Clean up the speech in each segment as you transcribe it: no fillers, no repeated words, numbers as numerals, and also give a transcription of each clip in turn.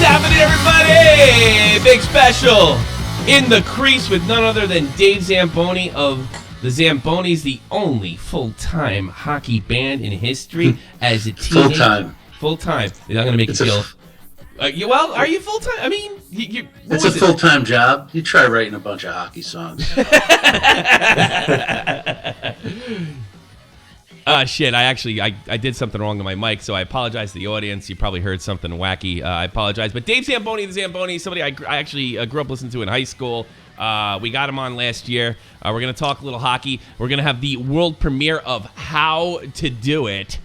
happening, everybody? Big special in the crease with none other than Dave Zamboni of the Zambonis, the only full-time hockey band in history as a teenager. Full-time. I'm going to make you feel... well, are you full-time? I mean... It's a full-time job. You try writing a bunch of hockey songs. Shit, I did something wrong to my mic, so I apologize to the audience. You probably heard something wacky. I apologize. But Dave Zamboni, the Zamboni, somebody I actually grew up listening to in high school. We got him on last year. We're going to talk a little hockey. We're going to have the world premiere of How to Do It.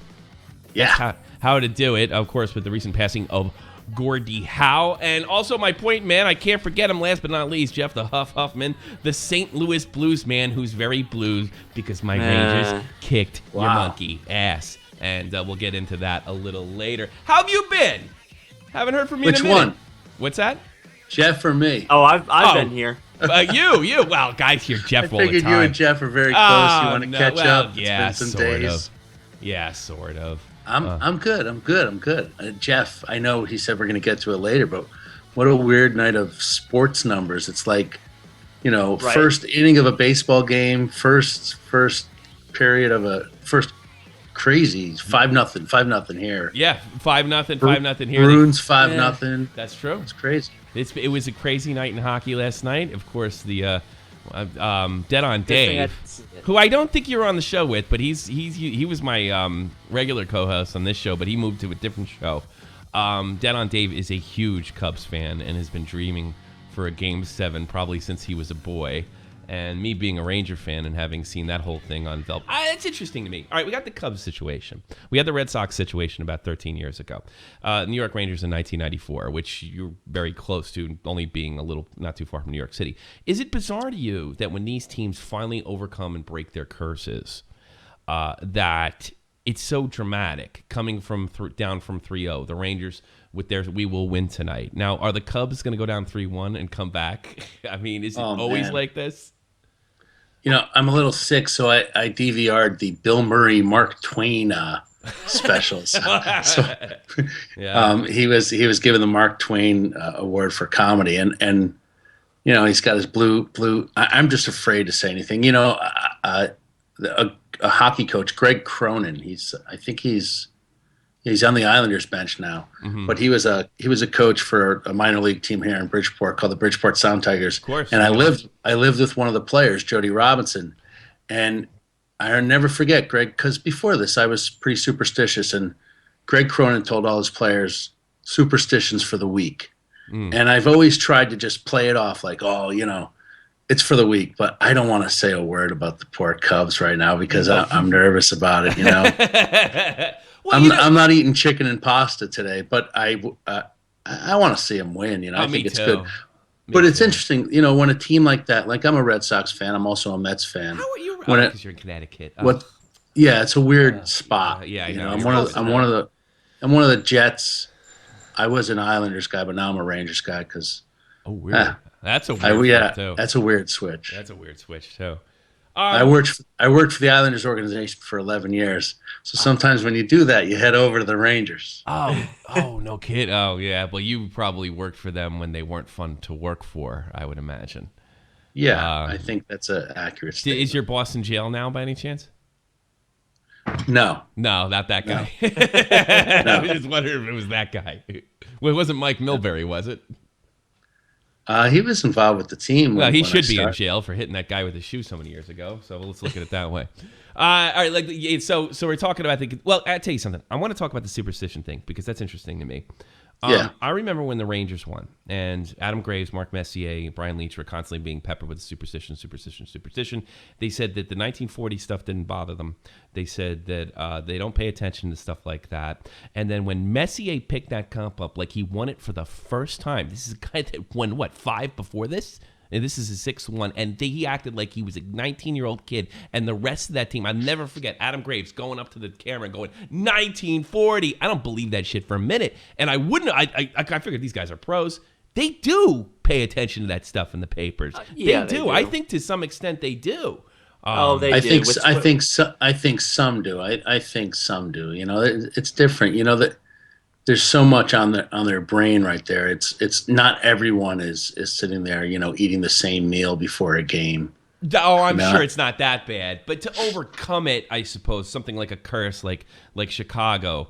Yeah. How to Do It, of course, with the recent passing of Gordie Howe. And also my point man, I can't forget him last but not least, Jeff the Huffman, the St. Louis Blues man who's very blues because my Rangers kicked your monkey ass. And we'll get into that a little later. How have you been? Haven't heard from you in a minute. Which one? What's that? Jeff or me? Oh, I've been here. You. Well, guys hear Jeff all the time. I figured you and Jeff are very close. You want to catch up? Yeah, it's been some sort days. of. Yeah, sort of. I'm good. Jeff, I know he said we're going to get to it later, but what a weird night of sports numbers. It's like, first inning of a baseball game, first period of a first crazy 5-0 here. Yeah, 5-0, 5-0 here. Bruins 5-0. That's true. It's crazy. It was a crazy night in hockey last night. Of course, the Dead on Dave, who I don't think you were on the show with, but he was my regular co-host on this show, but he moved to a different show. Dead on Dave is a huge Cubs fan and has been dreaming for a Game 7 probably since he was a boy. And me being a Ranger fan and having seen that whole thing on Velp, it's interesting to me. All right, we got the Cubs situation. We had the Red Sox situation about 13 years ago. New York Rangers in 1994, which you're very close to, only being a little not too far from New York City. Is it bizarre to you that when these teams finally overcome and break their curses, that it's so dramatic, coming from down from 3-0, the Rangers with their "we will win tonight"? Now, are the Cubs going to go down 3-1 and come back? I mean, is it always like this? I'm a little sick, so I DVR'd the Bill Murray Mark Twain specials. He was given the Mark Twain award for comedy, and he's got his blue. I'm just afraid to say anything. A hockey coach, Greg Cronin. I think he's on the Islanders bench now, but he was a coach for a minor league team here in Bridgeport called the Bridgeport Sound Tigers. Of course. And I lived with one of the players, Jody Robinson, and I'll never forget Greg, because before this I was pretty superstitious, and Greg Cronin told all his players superstitions for the week, and I've always tried to just play it off like, it's for the week, but I don't want to say a word about the poor Cubs right now because I'm nervous about it. Well, I'm not eating chicken and pasta today, but I want to see them win. I think it's good. But it's interesting, when a team like that, like I'm a Red Sox fan, I'm also a Mets fan. How are you? Because you're in Connecticut. Yeah, it's a weird spot. I know. I'm one of the Jets. I was an Islanders guy, but now I'm a Rangers guy because. Oh, weird. That's a weird too. That's a weird switch. That's a weird switch too. I worked for the Islanders organization for 11 years. So sometimes when you do that, you head over to the Rangers. Oh, no kid. Oh, yeah. Well, you probably worked for them when they weren't fun to work for, I would imagine. Yeah, I think that's an accurate statement. Is your boss in jail now by any chance? No. No, not that guy. No. I was just wondering if it was that guy. Well, it wasn't Mike Milbury, was it? He was involved with the team. Well, he should be in jail for hitting that guy with his shoe so many years ago. So let's look at it that way. All right, so we're talking about I'll tell you something. I want to talk about the superstition thing because that's interesting to me. I remember when the Rangers won, and Adam Graves, Mark Messier, Brian Leach were constantly being peppered with superstition. They said that the 1940 stuff didn't bother them. They said that they don't pay attention to stuff like that. And then when Messier picked that comp up, like he won it for the first time. This is a guy that won, 5 before this? And this is his 6th one, and he acted like he was a 19-year-old kid. And the rest of that team, I'll never forget Adam Graves going up to the camera and going, 1940. I don't believe that shit for a minute. And I wouldn't. I figured these guys are pros. They do pay attention to that stuff in the papers. They do. I think to some extent they do. They do. I think some do. I think some do. It's different. there's so much on their brain right there. It's not everyone is sitting there, eating the same meal before a game. Oh, I'm sure it's not that bad, but to overcome it, I suppose something like a curse, like Chicago.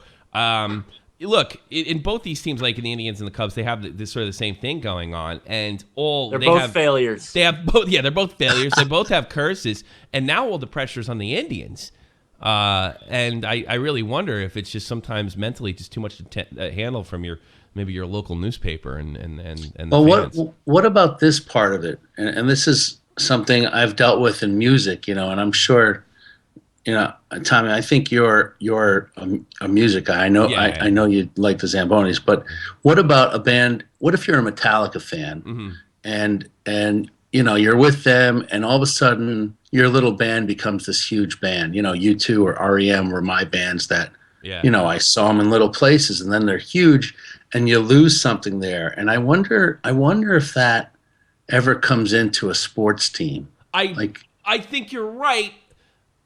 Look, in both these teams, like in the Indians and the Cubs, they have this sort of the same thing going on, and they're both failures. They have both, yeah, they're both failures. They both have curses, and now all the pressure's on the Indians. And I really wonder if it's just sometimes mentally just too much to handle from maybe your local newspaper and well, what about this part of it? And this is something I've dealt with in music, and I'm sure. Tommy, I think you're a music guy. I know I know you like the Zambonis, but what about a band? What if you're a Metallica fan and you're with them, and all of a sudden your little band becomes this huge band? U2 or REM were my bands that I saw them in little places, and then they're huge, and you lose something there. And I wonder if that ever comes into a sports team. I think you're right.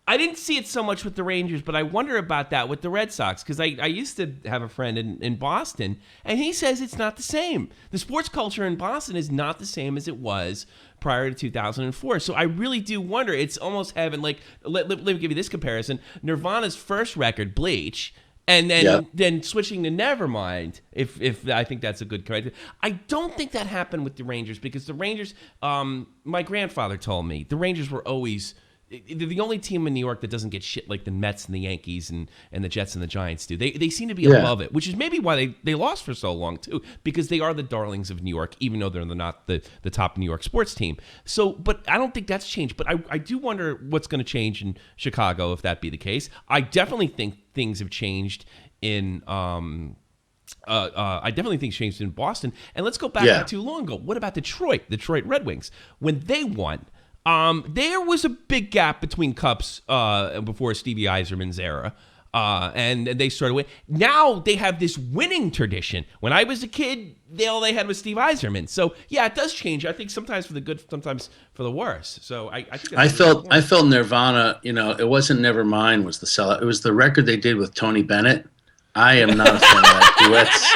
I didn't see it so much with the Rangers, but I wonder about that with the Red Sox, because I used to have a friend in Boston, and he says it's not the same. The sports culture in Boston is not the same as it was prior to 2004. So I really do wonder. It's almost having, like, let me give you this comparison. Nirvana's first record, Bleach, and then switching to Nevermind, if I think that's a good correct. I don't think that happened with the Rangers, because the Rangers, my grandfather told me, the Rangers were always... They're the only team in New York that doesn't get shit like the Mets and the Yankees and the Jets and the Giants do. They seem to be above it, which is maybe why they lost for so long, too, because they are the darlings of New York, even though they're not the top New York sports team. So, but I don't think that's changed. But I do wonder what's going to change in Chicago if that be the case. I definitely think things have changed in I definitely think it's changed in Boston. And let's go back not too long ago. What about Detroit Red Wings? When they won, there was a big gap between cups before Stevie Yzerman's era, and they started winning. Now they have this winning tradition. When I was a kid, all they had was Steve Yzerman. So yeah, it does change. I think sometimes for the good, sometimes for the worse. So I think I felt Nirvana. It wasn't Nevermind was the sellout. It was the record they did with Tony Bennett. I am not a fan of that duets.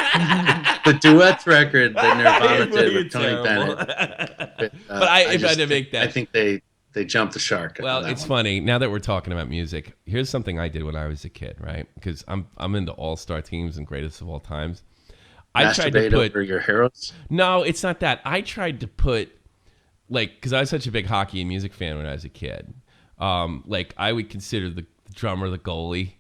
The duets record that Nirvana did with Tony Bennett. I think they jumped the shark. Well, it's funny now that we're talking about music. Here's something I did when I was a kid, right? Because I'm into all-star teams and greatest of all times. I tried to put over your heroes. No, it's not that. I tried to put because I was such a big hockey and music fan when I was a kid. I would consider the drummer the goalie,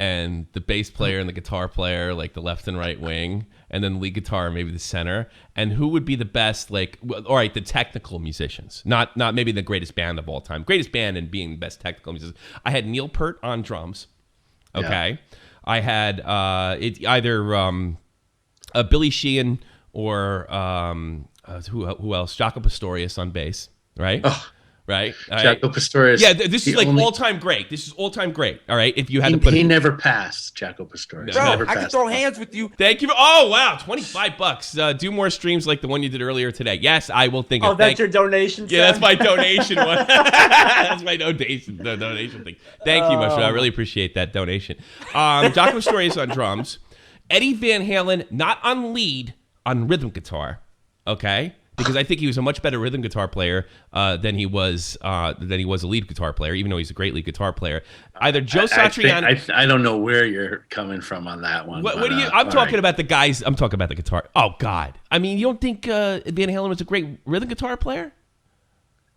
and the bass player and the guitar player, like the left and right wing, and then lead guitar, maybe the center. And who would be the best, all right, the technical musicians, not maybe the greatest band of all time. Greatest band and being the best technical musicians. I had Neil Peart on drums, okay? Yeah. I had either Billy Sheehan or who else? Jaco Pastorius on bass, right? Oh. Right, Jaco Pastorius. Yeah, this is all-time great. This is all-time great. All right, if you had to put he never passed Jaco Pastorius. Bro, I can throw hands with you. Thank you. Oh wow, $25. Do more streams like the one you did earlier today. Yes, I will think. Oh, that's your donation. Yeah, that's my donation one. That's my donation thing. Thank you much. I really appreciate that donation. Jaco Pastorius on drums, Eddie Van Halen not on lead, on rhythm guitar. Okay. Because I think he was a much better rhythm guitar player than he was a lead guitar player, even though he's a great lead guitar player. Either Joe Satriani. I don't know where you're coming from on that one. What do you? I'm talking about the guys. I'm talking about the guitar. Oh God! I mean, you don't think Van Halen was a great rhythm guitar player?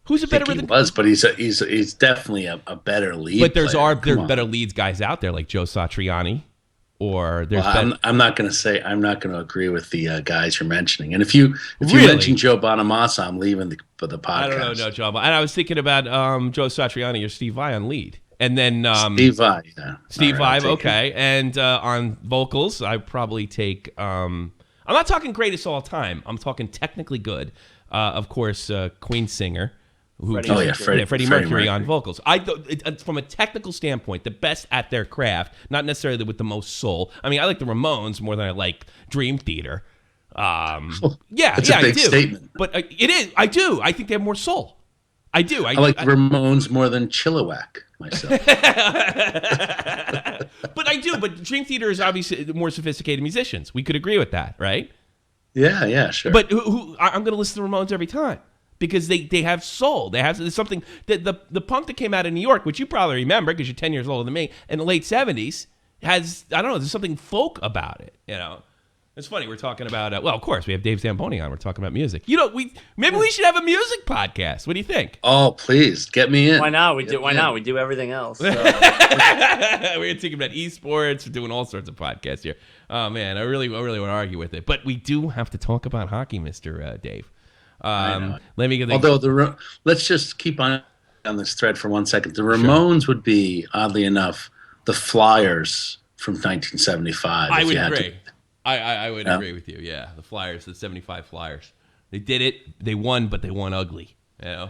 Who's a better rhythm? He was, but he's definitely a better lead. But there's better leads guys out there like Joe Satriani. Or there's I'm not going to agree with the guys you're mentioning. And if you mention Joe Bonamassa, I'm leaving the podcast. I don't know, no, Joe. And I was thinking about Joe Satriani or Steve Vai on lead. And then Steve Vai, yeah. Steve Vai, okay. And on vocals, I probably take I'm not talking greatest all time. I'm talking technically good. Of course, Queen singer. Freddie Mercury on vocals. I thought, from a technical standpoint, the best at their craft, not necessarily with the most soul. I mean, I like the Ramones more than I like Dream Theater. That's a big statement. But it is. I do. I think they have more soul. I do. I like Ramones more than Chilliwack. myself. But I do. But Dream Theater is obviously more sophisticated musicians. We could agree with that, right? Yeah, sure. But I'm going to listen to Ramones every time because they have soul. There's something that the punk that came out of New York, which you probably remember because you're 10 years older than me, in the late 70s has, I don't know, there's something folk about it, you know. It's funny, we're talking about, well, of course, we have Dave Zamboni on. We're talking about music. You know, maybe we should have a music podcast. What do you think? Oh, please, get me in. Why not? We do everything else. So. We're thinking about esports. We're doing all sorts of podcasts here. Oh, man, I really want to argue with it. But we do have to talk about hockey, Mr. Dave. I know. Let me get Although, let's just keep on this thread for 1 second. The Ramones would be, oddly enough, the Flyers from 1975. I would agree. I would agree with you. Yeah, the Flyers, the 75 Flyers. They did it. They won, but they won ugly. You know?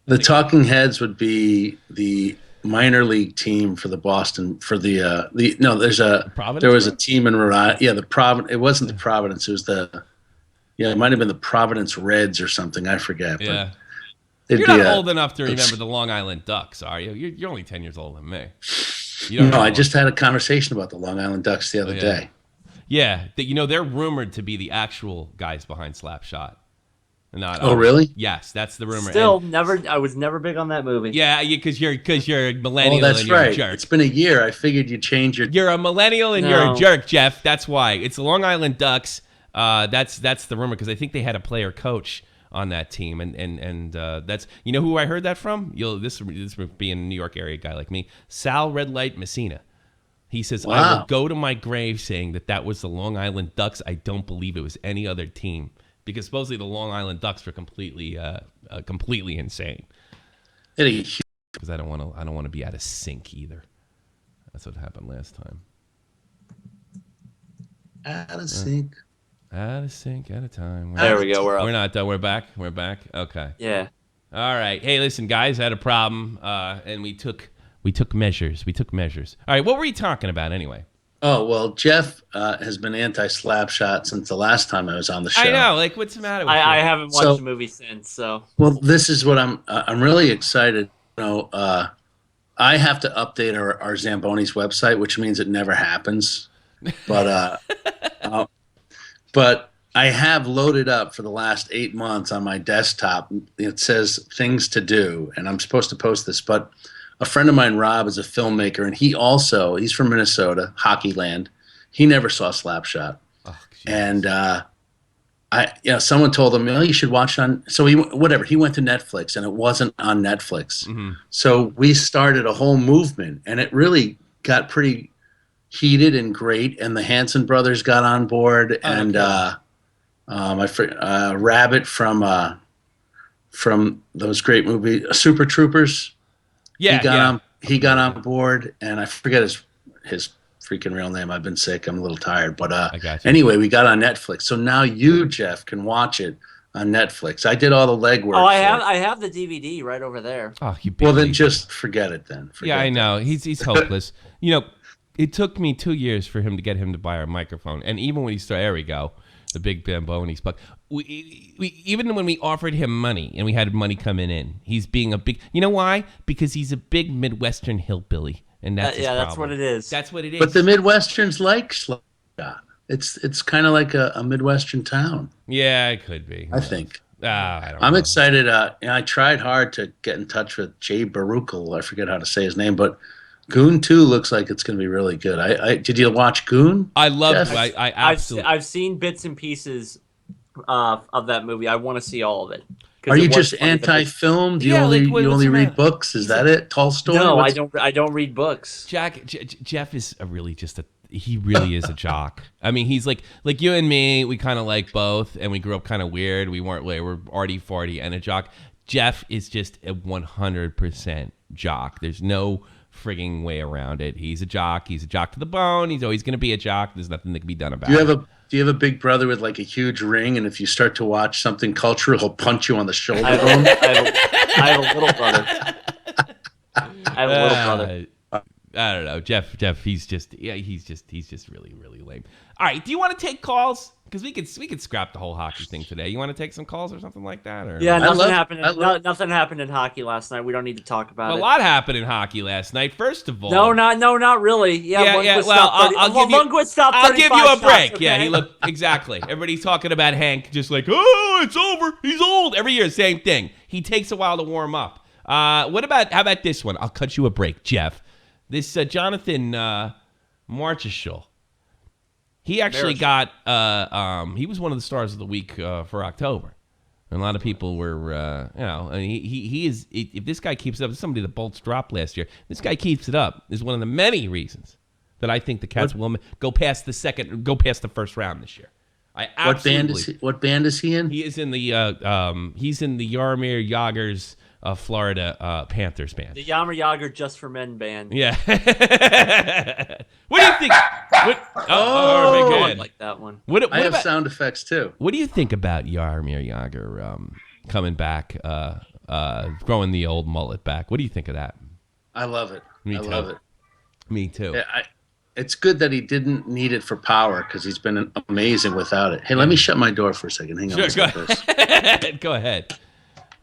The Talking Heads would be the minor league team for the Boston there was a team in Rhode Island. Yeah, it wasn't the Providence. It was it might have been the Providence Reds or something. I forget. Yeah. You're not old enough to remember the Long Island Ducks, are you? You're only 10 years older than me. No, I just had a conversation about the Long Island Ducks the other day. Yeah, they're rumored to be the actual guys behind Slapshot. Really? Yes, that's the rumor. Still, I was never big on that movie. Yeah, because you're a millennial. Oh, that's and you're right. A jerk. It's been a year. I figured you'd change your. You're a millennial and you're a jerk, Jeff. That's why it's the Long Island Ducks. That's the rumor because I think they had a player coach on that team, and that's who I heard that from. This would be in a New York area guy like me, Sal Red Light Messina. He says, wow. I will go to my grave saying that was the Long Island Ducks. I don't believe it was any other team because supposedly the Long Island Ducks were completely insane. Because I don't want to be out of sync either. That's what happened last time. Out of sync. Out of sync, out of time. There we go. We're up. We're not done. We're back. We're back. Okay. Yeah. All right. Hey, listen, guys, I had a problem, and we took measures. All right, what were you talking about anyway? Oh, well, Jeff has been anti-Slapshot since the last time I was on the show. I know. Like, what's the matter with you? I haven't watched the movie since, so. Well, this is what I'm really excited. I have to update our Zambonis website, which means it never happens. But but I have loaded up for the last 8 months on my desktop. It says things to do, and I'm supposed to post this, but a friend of mine, Rob, is a filmmaker, and he's from Minnesota, Hockey Land. He never saw Slapshot. Oh, and someone told him, you should watch it on. So he went to Netflix, and it wasn't on Netflix. Mm-hmm. So we started a whole movement, and it really got pretty heated and great. And the Hanson brothers got on board, and Rabbit from those great movies, Super Troopers. Yeah, he got on board, and I forget his freaking real name. I've been sick. I'm a little tired, but I got you. Anyway, we got on Netflix. So now you, Jeff, can watch it on Netflix. I did all the legwork. Oh, I have the DVD right over there. Oh, well, then just forget it. Then I know he's hopeless. It took me 2 years for him to get him to buy our microphone, and even when he started, there we go. The big Zambonis, but we even when we offered him money and we had money coming in, he's being a big. You know why? Because he's a big Midwestern hillbilly, and that's his problem. That's what it is. That's what it is. But the Midwesterns like Slapshot. It's kind of like a Midwestern town. Yeah, it could be. I think. I'm excited. I tried hard to get in touch with Jay Baruchel. I forget how to say his name, but Goon 2 looks like it's going to be really good. Did you watch Goon? I love it. I absolutely. I've seen bits and pieces of that movie. I want to see all of it. Are you just anti-film? Do you only read books? Is that it? Tolstoy? No, I don't read books. Jeff is he really is a jock. I mean, he's like you and me. We kind of like both, and we grew up kind of weird. We're arty-farty and a jock. Jeff is just a 100% jock. There's no frigging way around it. He's a jock. He's a jock to the bone. He's always going to be a jock. There's nothing that can be done about it. Do you have a big brother with like a huge ring, and if you start to watch something cultural, he'll punch you on the shoulder? I have a little brother. I don't know, Jeff. He's just really, really lame. All right, do you want to take calls? Because we could scrap the whole hockey thing today. You want to take some calls or something like that? Or Yeah, nothing happened in hockey last night. We don't need to talk about it. A lot happened in hockey last night. First of all, not really. Yeah. Well, I'll give you a break. Okay? Yeah, he looked exactly. Everybody's talking about Hank, just like, oh, it's over. He's old. Every year, same thing. He takes a while to warm up. How about this one? I'll cut you a break, Jeff. This Jonathan Marcheshul. He actually got, he was one of the stars of the week for October. And a lot of people were, and he is, if this guy keeps it up, somebody the Bolts dropped last year, this guy keeps it up, is one of the many reasons that I think the Cats will go past the first round this year. What band is he in? He is in the, he's in the Jaromir Jagr's Florida Panthers band. The Jaromir Jagr Just for Men band. Yeah. What do you think? I like that one. I have sound effects too. What do you think about Jaromir Jagr coming back, growing the old mullet back? What do you think of that? I love it. Me too. Yeah, it's good that he didn't need it for power because he's been amazing without it. Hey, let me shut my door for a second. Hang on. Sure, go ahead.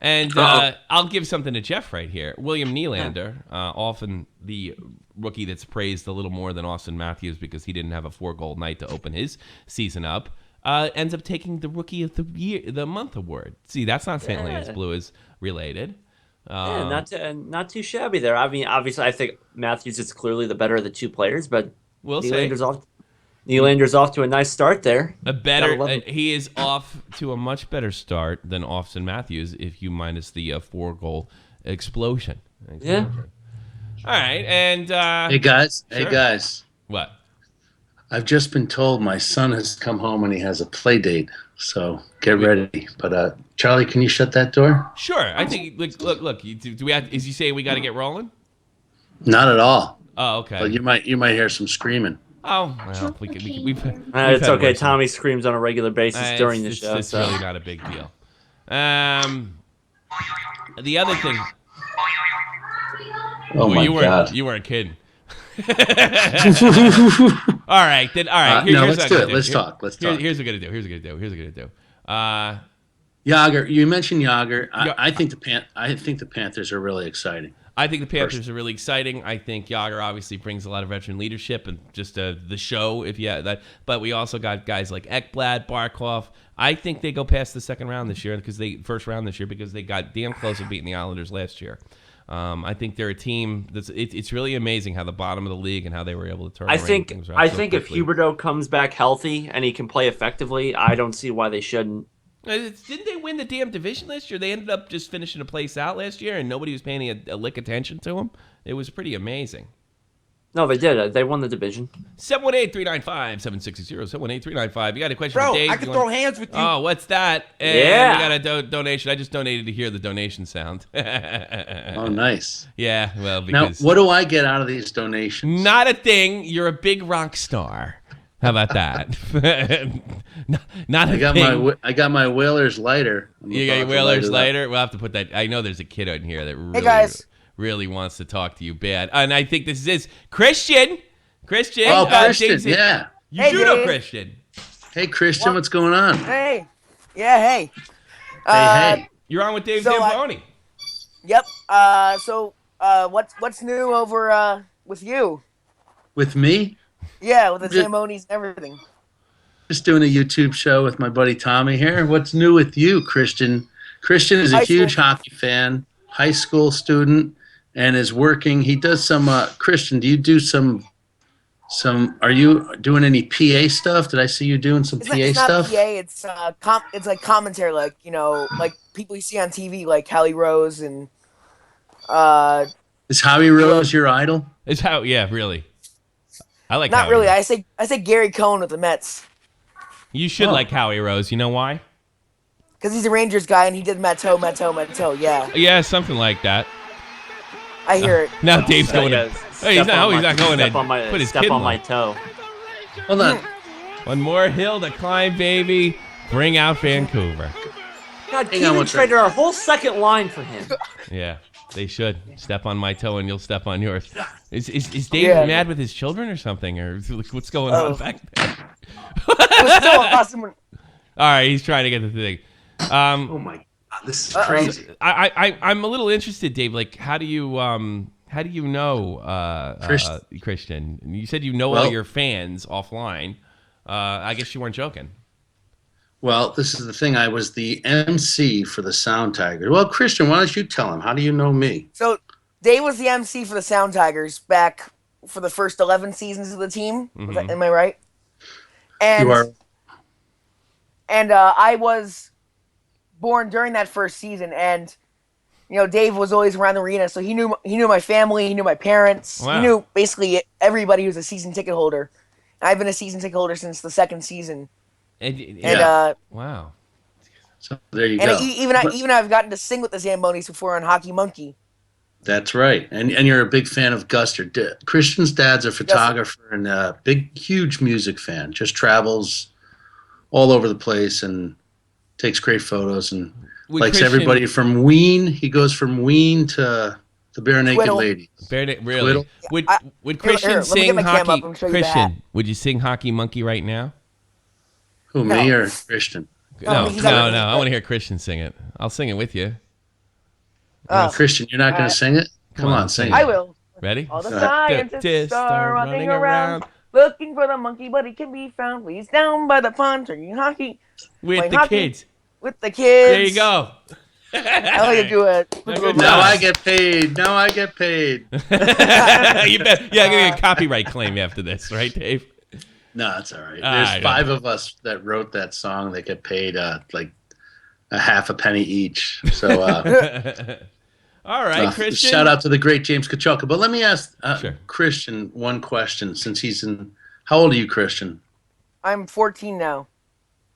And I'll give something to Jeff right here. William Nylander, often the rookie that's praised a little more than Austin Matthews because he didn't have a 4-goal night to open his season up, ends up taking the Rookie of the Month award. See, that's not St. Lance Blues related. Not too shabby there. I mean, obviously, I think Matthews is clearly the better of the two players, but Nylander's off to a nice start there. He is off to a much better start than Austin Matthews if you minus the 4-goal explosion. Yeah. All right, and hey guys. What? I've just been told my son has come home and he has a play date, so get ready. But Charlie, can you shut that door? Sure. I think. Look. Do we have? Is you saying we got to get rolling? Not at all. Oh, okay. But you might hear some screaming. Oh, well, we've it's okay. Tommy screams on a regular basis during the show. It's really not a big deal. The other thing. Oh my God! You weren't kidding. All right. Let's do it. Let's talk. Here's what we're gonna do. Jagr. You mentioned Jagr. I think the Panthers are really exciting. I think the Panthers are really exciting. I think Jagr obviously brings a lot of veteran leadership and just the show. But we also got guys like Ekblad, Barkov. I think they go past the second round this year because they got damn close to beating the Islanders last year. I think they're a team it's really amazing how the bottom of the league and how they were able to turn around things around. I think if Huberdeau comes back healthy and he can play effectively, I don't see why they shouldn't. Didn't they win the damn division last year? They ended up just finishing a place out last year, and nobody was paying a lick attention to them. It was pretty amazing. No, they did. They won the division. 718-395-7660. 718-395. You got a question for Dave? I can throw hands with you. Oh, what's that? And we got a donation. I just donated to hear the donation sound. Oh, nice. Yeah, well, because... Now, what do I get out of these donations? Not a thing. You're a big rock star. How about that? Not a thing. I got my Whalers lighter. You got your Whalers lighter? We'll have to put that. I know there's a kid on here that really wants to talk to you bad. And I think this is Christian. Christian. Oh, Christian, yeah. You do know Christian. Hey, Christian, what's going on? Hey. Yeah, hey. Hey. You're on with Dave Zamboni. Yep. What's new over with you? With me? Yeah, with the Zambonis and everything. Just doing a YouTube show with my buddy Tommy here. What's new with you, Christian? Christian is a huge hockey fan, high school student, and is working. He does some. Christian, do you do some? Are you doing any PA stuff? Did I see you doing some PA stuff? It's not PA. It's like commentary, like like people you see on TV, like Howie Rose and. Is Howie Rose your idol? Yeah, really. I like. Not Howie really. Rose. I say Gary Cohen with the Mets. You should like Howie Rose. You know why? Because he's a Rangers guy and he did Matto. Yeah. Yeah, something like that. I hear it. Now Dave's going to. He's not going to put his step kid on my toe. Hold on. One more hill to climb, baby. Bring out Vancouver. God, Keegan traded our whole second line for him. Yeah. They should step on my toe and you'll step on yours. Is Dave mad with his children or something, or what's going on back there? It was so awesome. All right, he's trying to get the thing. Oh my God, this is crazy. I'm a little interested, Dave. Like, how do you know Christian? You said you know all your fans offline. I guess you weren't joking. Well, this is the thing. I was the MC for the Sound Tigers. Well, Christian, why don't you tell him? How do you know me? So Dave was the MC for the Sound Tigers back for the first 11 seasons of the team. Am I right? And, You are. And I was born during that first season, and Dave was always around the arena, so he knew my family, he knew my parents, Wow. he knew basically everybody who's a season ticket holder. I've been a season ticket holder since the second season. Wow. So there you and go. Even I've gotten to sing with the Zambonis before on Hockey Monkey. That's right. And you're a big fan of Guster. Christian's dad's a photographer and a big, huge music fan. Just travels all over the place and takes great photos and likes everybody from Ween. He goes from Ween to the Bare Naked Ladies. Really? Would Christian sing Hockey? Christian, would you sing Hockey Monkey right now? Who, me or Christian? No. I want to hear Christian sing it. I'll sing it with you. Christian, you're not going to sing it? Come on, sing it. I will. Ready? All the scientists are running around, looking for the monkey, but he can be found. He's down by the pond, drinking hockey. With the kids. With the kids. There you go. I like to do it. Now I get paid. Now I get paid. You bet. Yeah, I'm going to get a copyright claim after this, right, Dave? No, it's all right. There's 5 of us that wrote that song that get paid like a half a penny each. So, all right, Christian. Shout out to the great James Kachulka. But let me ask Sure. Christian one question since he's in. How old are you, Christian? I'm 14 now.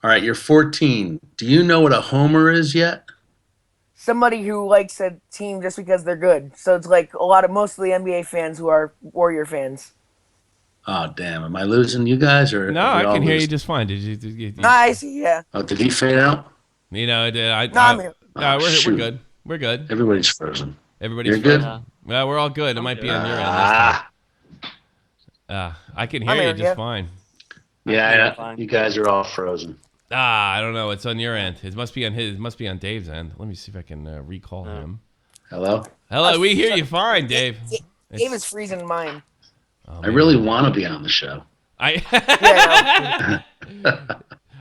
All right, you're 14. Do you know what a homer is yet? Somebody who likes a team just because they're good. So it's like most of the NBA fans who are Warrior fans. Oh, damn. Am I losing you guys? Or No, I can hear you just fine. Did you I see, yeah. Oh, did he fade out? I'm here. Oh, we're shoot. good. We're good. Everybody's frozen. Everybody's You're good? frozen. Well, we're all good. It might be on your end this time. I can hear you just fine. Yeah, you guys are all frozen. I don't know. It's on your end. It must be on his. It must be on Dave's end. Let me see if I can recall him. Hello? Hello. We hear you fine, Dave. Dave is freezing mine. Oh, I really want to be on the show.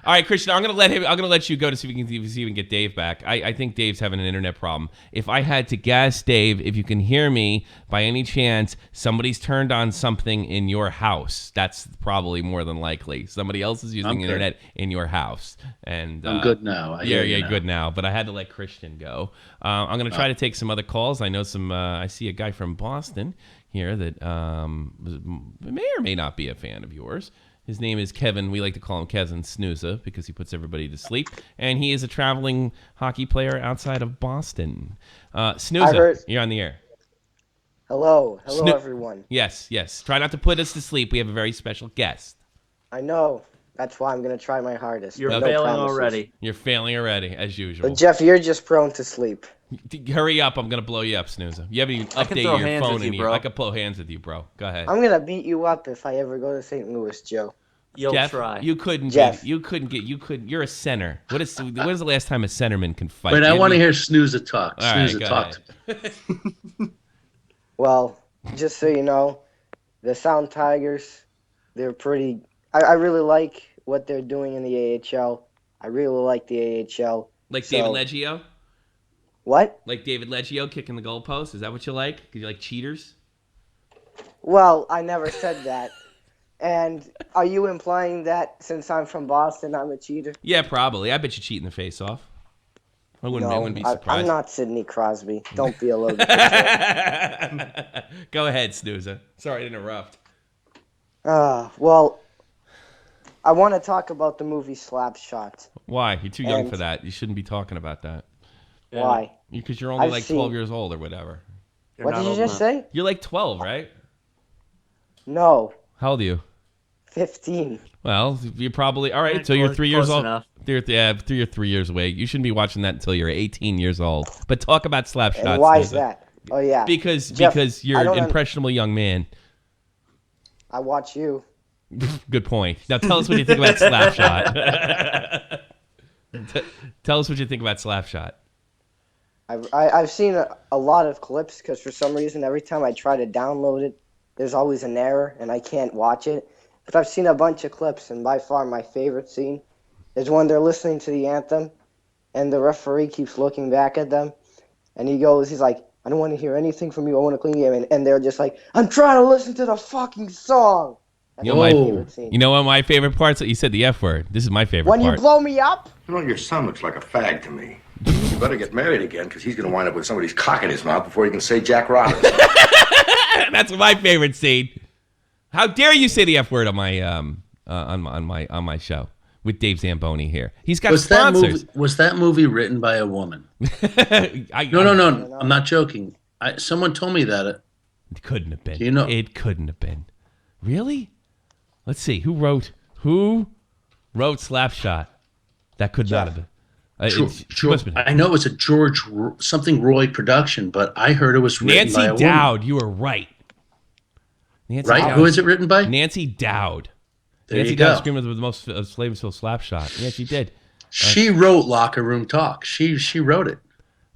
All right, Christian. I'm gonna let you go to see if we can get Dave back. I think Dave's having an internet problem. If I had to guess, Dave, if you can hear me by any chance, somebody's turned on something in your house. That's probably more than likely. Somebody else is using the internet in your house. And I'm good now. Good now. But I had to let Christian go. I'm gonna try to take some other calls. I know some. I see a guy from Boston here that may or may not be a fan of yours. His name is Kevin. We like to call him Kevin Snooza because he puts everybody to sleep. And he is a traveling hockey player outside of Boston. Snooza, you're on the air. Hello, everyone. Yes. Try not to put us to sleep. We have a very special guest. I know. That's why I'm going to try my hardest. You're failing already. You're failing already, as usual. But Jeff, you're just prone to sleep. Hurry up. I'm going to blow you up, Snooza. You haven't even updated your phone in here. I can blow hands with you, bro. Go ahead. I'm going to beat you up if I ever go to St. Louis, Joe. You'll Jeff, try. You couldn't. You're a center. When is the last time a centerman can fight? Wait, I want to hear Snooza talk. Snooza talk. Well, just so you know, the Sound Tigers, they're pretty. I really like what they're doing in the AHL. I really like the AHL. Like David Leggio? What? Like David Leggio kicking the goalpost? Is that what you like? Because you like cheaters? Well, I never said that. And are you implying that since I'm from Boston, I'm a cheater? Yeah, probably. I bet you cheat in the face-off. I wouldn't be surprised. I'm not Sidney Crosby. Don't be a little bit. Go ahead, Snooza. Sorry to interrupt. Well, I want to talk about the movie Slapshot. Why? You're too young for that. You shouldn't be talking about that. Why? Because you're only 12 years old or whatever. What did you just say? You're like 12, right? No. How old are you? 15. Well, you're probably... All right, so you're 3 years old. You're 3 years away. You shouldn't be watching that until you're 18 years old. But talk about Slapshot. And why is that? Oh yeah. Because Jeff, you're an impressionable young man. I watch you. Good point. Now tell us what you think about Slapshot. Tell us what you think about Slapshot. I've seen a lot of clips because for some reason every time I try to download it, there's always an error and I can't watch it. But I've seen a bunch of clips, and by far my favorite scene is when they're listening to the anthem and the referee keeps looking back at them and he's like, I don't want to hear anything from you. I want to clean the game. And they're just like, I'm trying to listen to the fucking song. That's my favorite scene. You know what my favorite part's? You said the F word. This is my favorite part. When you blow me up? You know, your son looks like a fag to me. You better get married again, because he's going to wind up with somebody's cock in his mouth before he can say Jack Robinson. That's my favorite scene. How dare you say the F word on my show with Dave Zamboni here? He's got sponsors. Was that movie written by a woman? No. I'm not joking. Someone told me that. It couldn't have been. Do you know? It couldn't have been. Really? Let's see. Who wrote Slapshot? That could not have been. I know it was a George something Roy production, but I heard it was written by a woman. Nancy Dowd. You were right. Right? Who is it written by? Nancy Dowd. There Nancy you go. Dowd screamed with the most flavorful Slapshot. Yeah, she did. She wrote Locker Room Talk. She wrote it.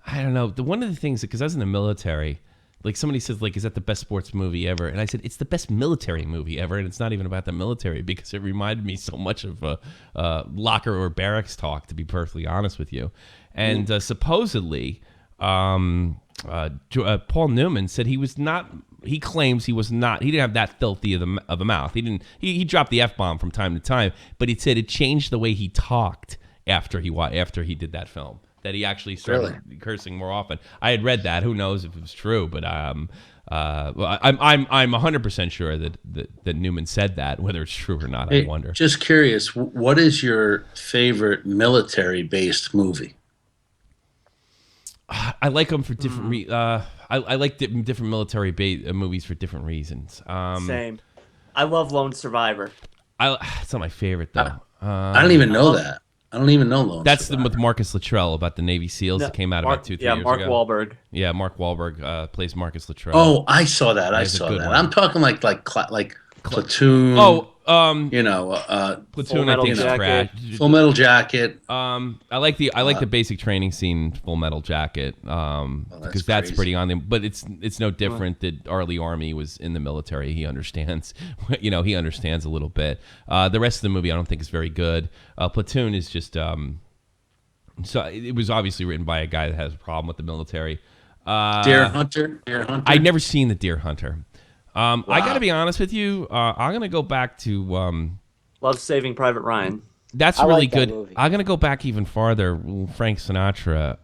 I don't know. One of the things, because I was in the military, like somebody says, like, is that the best sports movie ever? And I said, it's the best military movie ever, and it's not even about the military because it reminded me so much of locker or barracks talk, to be perfectly honest with you. And supposedly, Paul Newman said he was not. He claims he was not. He didn't have that filthy of a mouth. He didn't. He dropped the F-bomb from time to time, but he said it changed the way he talked after he did that film. That he actually started cursing more often. I had read that. Who knows if it was true? But I'm 100% sure that Newman said that. Whether it's true or not, I wonder. Just curious. What is your favorite military-based movie? I like them for different. I like different military movies for different reasons. Same. I love Lone Survivor. It's not my favorite though. I don't even know that. I don't even know Lone That's Survivor. with Marcus Luttrell about the Navy SEALs that came out about 2-3 years ago. Yeah, Mark Wahlberg. Yeah, Mark Wahlberg plays Marcus Luttrell. Oh, I saw that. I saw that. one. I'm talking like Platoon. Platoon, I think, is trash. Full Metal Jacket. I like the basic training scene, Full Metal Jacket, because that's crazy. pretty on them. But it's no different that Arlie Army was in the military. He understands, he understands a little bit. The rest of the movie, I don't think is very good. Platoon is just, so it was obviously written by a guy that has a problem with the military. Deer Hunter. I'd never seen the Deer Hunter. Wow. I got to be honest with you. I'm going to go back to Love Saving Private Ryan. That's really like that good. movie. I'm going to go back even farther. Frank Sinatra.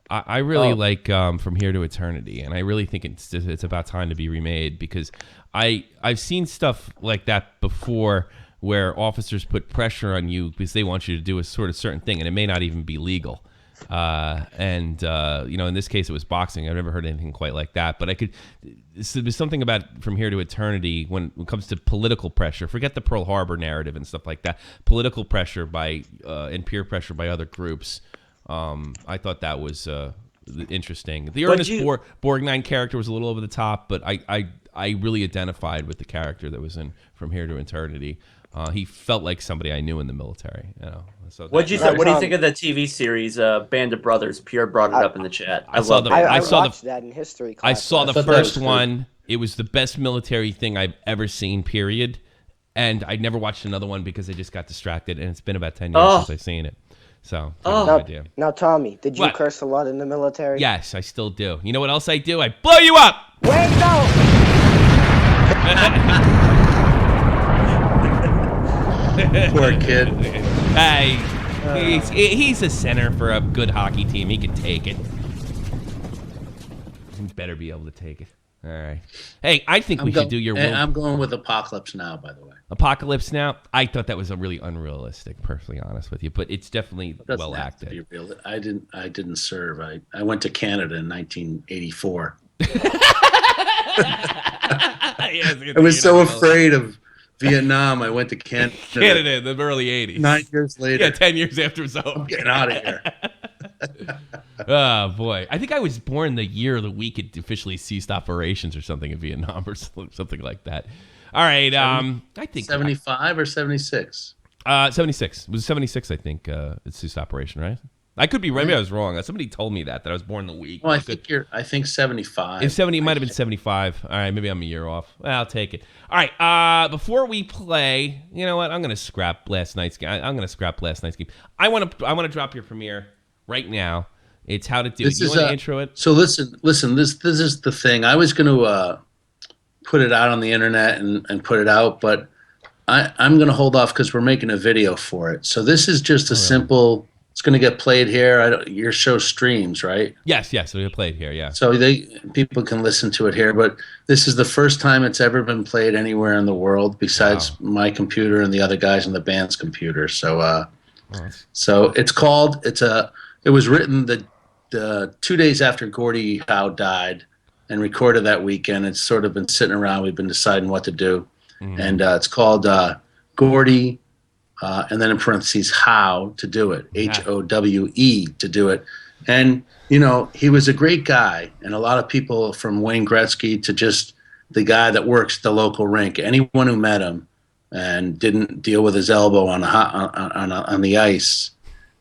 I really like From Here to Eternity, and I really think it's about time to be remade because I've seen stuff like that before where officers put pressure on you because they want you to do a sort of certain thing, and it may not even be legal. In this case, it was boxing. I've never heard anything quite like that. But there's something about From Here to Eternity when it comes to political pressure. Forget the Pearl Harbor narrative and stuff like that. Political pressure and peer pressure by other groups. I thought that was interesting. The Ernest Borgnine character was a little over the top, but I really identified with the character that was in From Here to Eternity. He felt like somebody I knew in the military. So What do you think of the TV series Band of Brothers? Pierre brought it up in the chat. I watched that in history class. I saw the first one. It was the best military thing I've ever seen, period. And I never watched another one because I just got distracted. And it's been about 10 years since I've seen it. So, no idea. Now, Tommy, did you curse a lot in the military? Yes, I still do. You know what else I do? I blow you up! Wait, no! Poor kid. Hey, he's a center for a good hockey team. He can take it. He better be able to take it. All right. Hey, I think we should do your. I'm going with Apocalypse Now, by the way. Apocalypse Now. I thought that was a really unrealistic. Perfectly honest with you, but it's definitely well acted. Be real. I didn't serve. I went to Canada in 1984. I was so afraid of Vietnam. I went to Canada. Canada in the early 80s. 9 years later. Yeah, 10 years after it was over. I'm getting out of here. Oh, boy. I think I was born the year or the week it officially ceased operations or something in Vietnam or something like that. All right. I think 75 or 76? 76. It was 76, I think, it ceased operation, right? I could be right. Maybe I was wrong. Somebody told me that I was born the week. Well, I think 75. If 70, it might have been 75. All right, maybe I'm a year off. Well, I'll take it. All right, before we play, you know what? I'm going to scrap last night's game. I'm going to scrap last night's game. I want to drop your premiere right now. It's How to Do It. You want to intro it? So listen. This is the thing. I was going to put it out on the internet and put it out, but I'm going to hold off because we're making a video for it. So this is just a simple. It's going to get played here. Your show streams, right? Yes. So we played here, yeah. So people can listen to it here, but this is the first time it's ever been played anywhere in the world besides my computer and the other guys in the band's computer. So, so it's called. It was written the 2 days after Gordie Howe died, and recorded that weekend. It's sort of been sitting around. We've been deciding what to do, and it's called Gordie. And then in parentheses, Howe to do it, Howe to do it. And, he was a great guy. And a lot of people from Wayne Gretzky to just the guy that works at the local rink, anyone who met him and didn't deal with his elbow on the ice,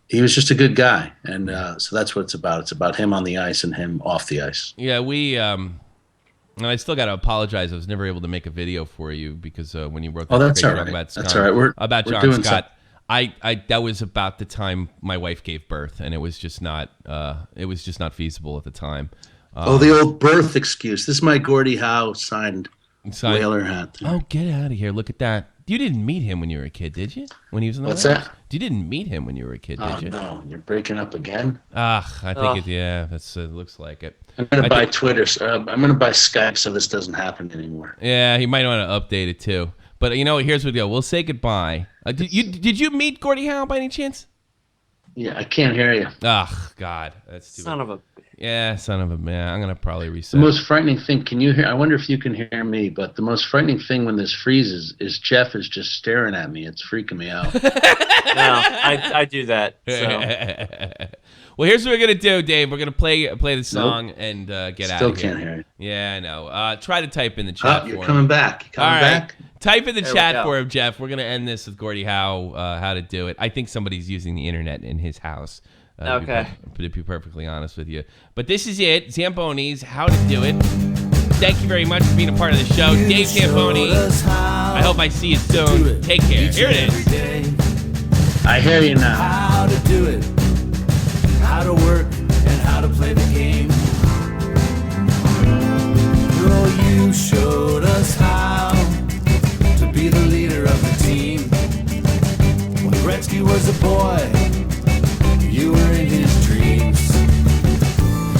he was just a good guy. And so that's what it's about. It's about him on the ice and him off the ice. Yeah, and I still got to apologize. I was never able to make a video for you because when you wrote that that's all right. about Scott, that's all right. About we're John Scott, that was about the time my wife gave birth, and it was just not feasible at the time. The old birth excuse. This is my Gordie Howe signed whaler hat. Oh, get out of here! Look at that. You didn't meet him when you were a kid, did you? When he was in the What's that? You didn't meet him when you were a kid, did you? No, you're breaking up again. I think it looks like it. I'm going to buy Twitter. I'm going to buy Skype so this doesn't happen anymore. Yeah, he might want to update it too. But here's what we go. We'll say goodbye. Did you meet Gordie Howe by any chance? Yeah, I can't hear you. Oh, God. That's too Son of a... Yeah, son of a man. I'm going to probably reset. The most frightening thing, can you hear? I wonder if you can hear me, but the most frightening thing when this freezes is Jeff is just staring at me. It's freaking me out. No, I do that. So. Well, here's what we're going to do, Dave. We're going to play the song and get out of here. Still can't hear you. Yeah, I know. Try to type in the chat for him. You're coming back. You coming back? Type in the chat for him, Jeff. We're going to end this with Gordie Howe, How to Do It. I think somebody's using the internet in his house. Okay. To be perfectly honest with you. But this is it. Zambonis, How to Do It. Thank you very much for being a part of the show. Dave Zamboni. I hope I see you soon. Take care. Here it is. I hear you now. How to do it. How to work and how to play the game. Oh, you showed us how to be the leader of the team. When Gretzky was a boy, you were in his dreams.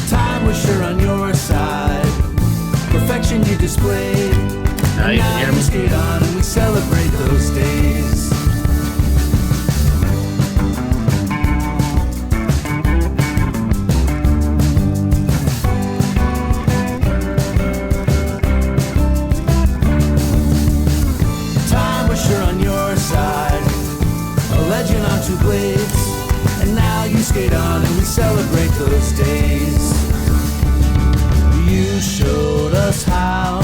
Time was sure on your side. Perfection you displayed. Now you can hear me. Skate on and we celebrate those days. Time was sure on your side. A legend on two blades. And now you skate on and we celebrate those days. You showed us how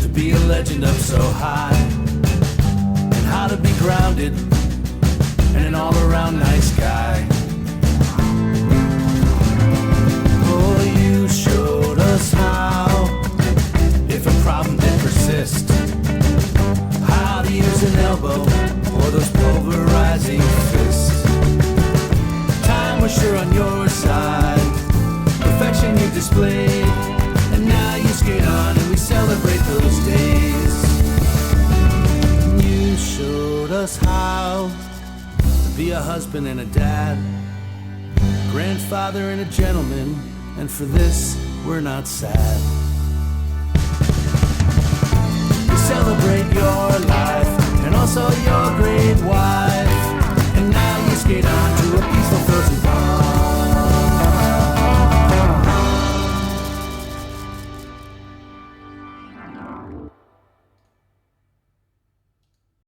to be a legend up so high, and how to be grounded and an all-around nice guy. Oh, you showed us how, if a problem did persist, how to use an elbow or those pulverizing fists. Was sure on your side. Perfection you displayed. And now you skate on and we celebrate those days. You showed us how to be a husband and a dad, grandfather and a gentleman, and for this we're not sad. We celebrate your life and also your great wife.